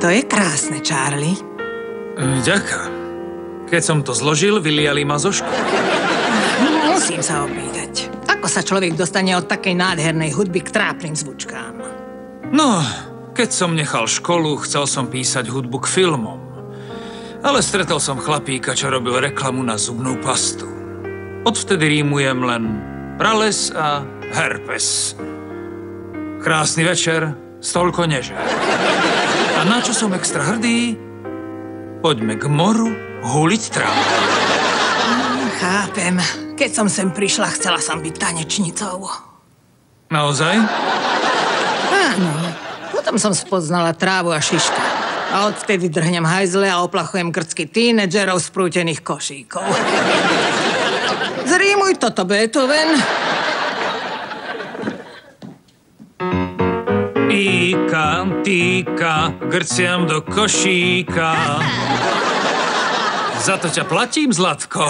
To je krásne, Charlie. Ďaká. Keď som to zložil, vyliali ma zo školy. Musím sa opýtať. Ako sa človek dostane od takej nádhernej hudby k trápnym zvučkám? No, keď som nechal školu, chcel som písať hudbu k filmom. Ale stretol som chlapíka, čo robil reklamu na zubnú pastu. Odvtedy rímujem len prales a herpes. Krásny večer, stolko nežer. A na čo som extra hrdý? Poďme k moru huliť trávu. Chápem. Keď som sem prišla, chcela som byť tanečnicou. Naozaj? Áno. Potom som spoznala trávu a šiška. A odvtedy drhnem hajzle a oplachujem krcky tínedžerov z prútených košíkov. Zrímuj toto, Beethoven. Íka, týka, grciam do košíka. Za to ťa platím, Zlatko.